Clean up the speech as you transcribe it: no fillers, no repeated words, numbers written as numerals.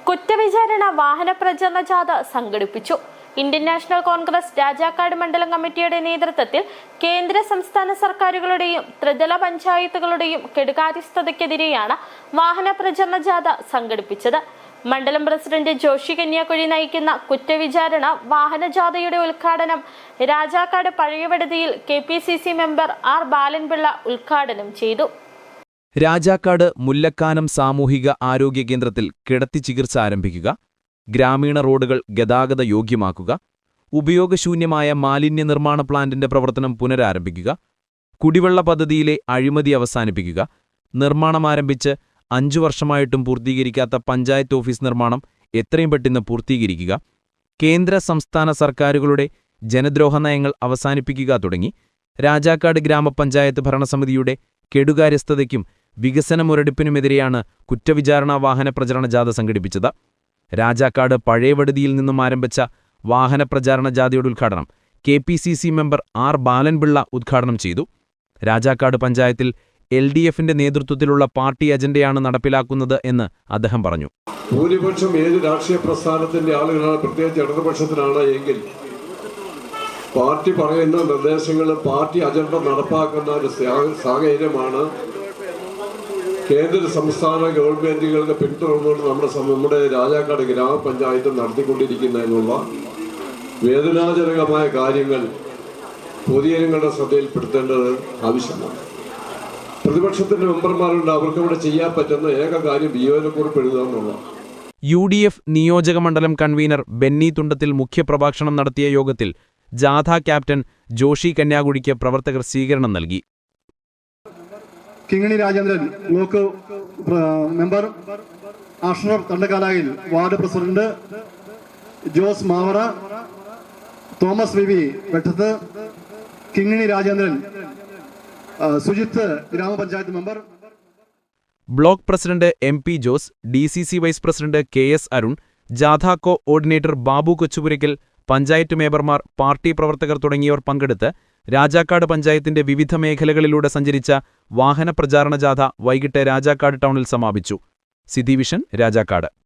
കുറ്റവിചാരണ വാഹന പ്രചരണ ജാഥ സംഘടിപ്പിച്ചു. ഇന്ത്യൻ നാഷണൽ കോൺഗ്രസ് രാജാക്കാട് മണ്ഡലം കമ്മിറ്റിയുടെ നേതൃത്വത്തിൽ കേന്ദ്ര സംസ്ഥാന സർക്കാരുകളുടെയും ത്രിതല പഞ്ചായത്തുകളുടെയും കെടുകാര്യസ്ഥതയ്ക്കെതിരെയാണ് വാഹന പ്രചരണ ജാഥ സംഘടിപ്പിച്ചത്. മണ്ഡലം പ്രസിഡന്റ് ജോഷി കന്യാകുഴി നയിക്കുന്ന കുറ്റവിചാരണ വാഹന ജാഥയുടെ ഉദ്ഘാടനം രാജാക്കാട് പഴയവടുതിയിൽ KPCC മെമ്പർ R ബാലൻപിള്ള ഉദ്ഘാടനം ചെയ്തു. രാജാക്കാട് മുല്ലക്കാനം സാമൂഹിക ആരോഗ്യ കേന്ദ്രത്തിൽ കിടത്തി ചികിത്സ ആരംഭിക്കുക, ഗ്രാമീണ റോഡുകൾ ഗതാഗത യോഗ്യമാക്കുക, ഉപയോഗശൂന്യമായ മാലിന്യ നിർമ്മാണ പ്ലാന്റിന്റെ പ്രവർത്തനം പുനരാരംഭിക്കുക, കുടിവെള്ള പദ്ധതിയിലെ അഴിമതി അവസാനിപ്പിക്കുക, നിർമ്മാണമാരംഭിച്ച് 5 വർഷമായിട്ടും പൂർത്തീകരിക്കാത്ത പഞ്ചായത്ത് ഓഫീസ് നിർമ്മാണം എത്രയും പെട്ടെന്ന് പൂർത്തീകരിക്കുക, കേന്ദ്ര സംസ്ഥാന സർക്കാരുകളുടെ ജനദ്രോഹ നയങ്ങൾ അവസാനിപ്പിക്കുക തുടങ്ങി രാജാക്കാട് ഗ്രാമപഞ്ചായത്ത് ഭരണസമിതിയുടെ കെടുകാര്യസ്ഥതയ്ക്കും വികസന മുരടിപ്പിനുമെതിരെയാണ് കുറ്റവിചാരണ വാഹന പ്രചരണ ജാഥ സംഘടിപ്പിച്ചത്. രാജാക്കാട് പഴയവടുതിയിൽ നിന്നും ആരംഭിച്ച വാഹന പ്രചാരണ ജാഥയുടെ ഉദ്ഘാടനം KPCC മെമ്പർ R ബാലൻപിള്ള ഉദ്ഘാടനം ചെയ്തു. രാജാക്കാട് പഞ്ചായത്തിൽ LDFന്റെ നേതൃത്വത്തിലുള്ള പാർട്ടി അജണ്ടയാണ് നടപ്പിലാക്കുന്നത് എന്ന് അദ്ദേഹം പറഞ്ഞു. ഭൂരിപക്ഷം ഏത് രാഷ്ട്രീയ പ്രസ്ഥാനത്തിന്റെ ആളുകളാണ്, പ്രത്യേകിച്ച് ഇടതുപക്ഷത്തിനാണ് എങ്കിൽ പാർട്ടി പറയുന്ന നിർദ്ദേശങ്ങൾ പാർട്ടി അജണ്ട നടപ്പാക്കുന്ന ഒരു സാഹചര്യമാണ് കേന്ദ്ര സംസ്ഥാന ഗവൺമെന്റുകളുടെ പിന്തുടർന്നുകൊണ്ട് നമ്മുടെ രാജാക്കാട് ഗ്രാമപഞ്ചായത്ത് നടത്തിക്കൊണ്ടിരിക്കുന്നതിനുള്ള വേദനാജനകമായ കാര്യങ്ങൾ പൊതുജനങ്ങളുടെ ശ്രദ്ധയിൽപ്പെടുത്തേണ്ടത് ആവശ്യമാണ്. പ്രതിപക്ഷത്തിന്റെ മെമ്പർമാരുണ്ട്, അവർക്ക് ഇവിടെ ചെയ്യാൻ പറ്റുന്ന ഏക കാര്യം വിയോജനക്കുറിപ്പ് എഴുതുക എന്നുള്ളതാണ്. UDF നിയോജകമണ്ഡലം കൺവീനർ ബെന്നി തുണ്ടത്തിൽ മുഖ്യപ്രഭാഷണം നടത്തിയ യോഗത്തിൽ ജാഥ ക്യാപ്റ്റൻ ജോഷി കന്യാകുഴിക്ക് പ്രവർത്തകർ സ്വീകരണം നൽകി. Kingini Rajendran block member, Ashraf Thandakkalayil ward president, Jose Mavara, Thomas VV Vettath, Kingini Rajendran, Sujith ഗ്രാമപഞ്ചായത്ത് member, block president MP Jose, DCC vice president KS Arun, ജാഥ കോഓർഡിനേറ്റർ ബാബു കൊച്ചുപുരയ്ക്കൽ, പഞ്ചായത്ത് മേയർമാർ, പാർട്ടി പ്രവർത്തകർ തുടങ്ങിയവർ പങ്കെടുത്ത് രാജാക്കാട് പഞ്ചായത്തിന്റെ വിവിധ മേഖലകളിലൂടെ സഞ്ചരിച്ച വാഹന പ്രചാരണ ജാഥ വൈകിട്ട് രാജാക്കാട് ടൗണിൽ സമാപിച്ചു. City vision, Rajakkad.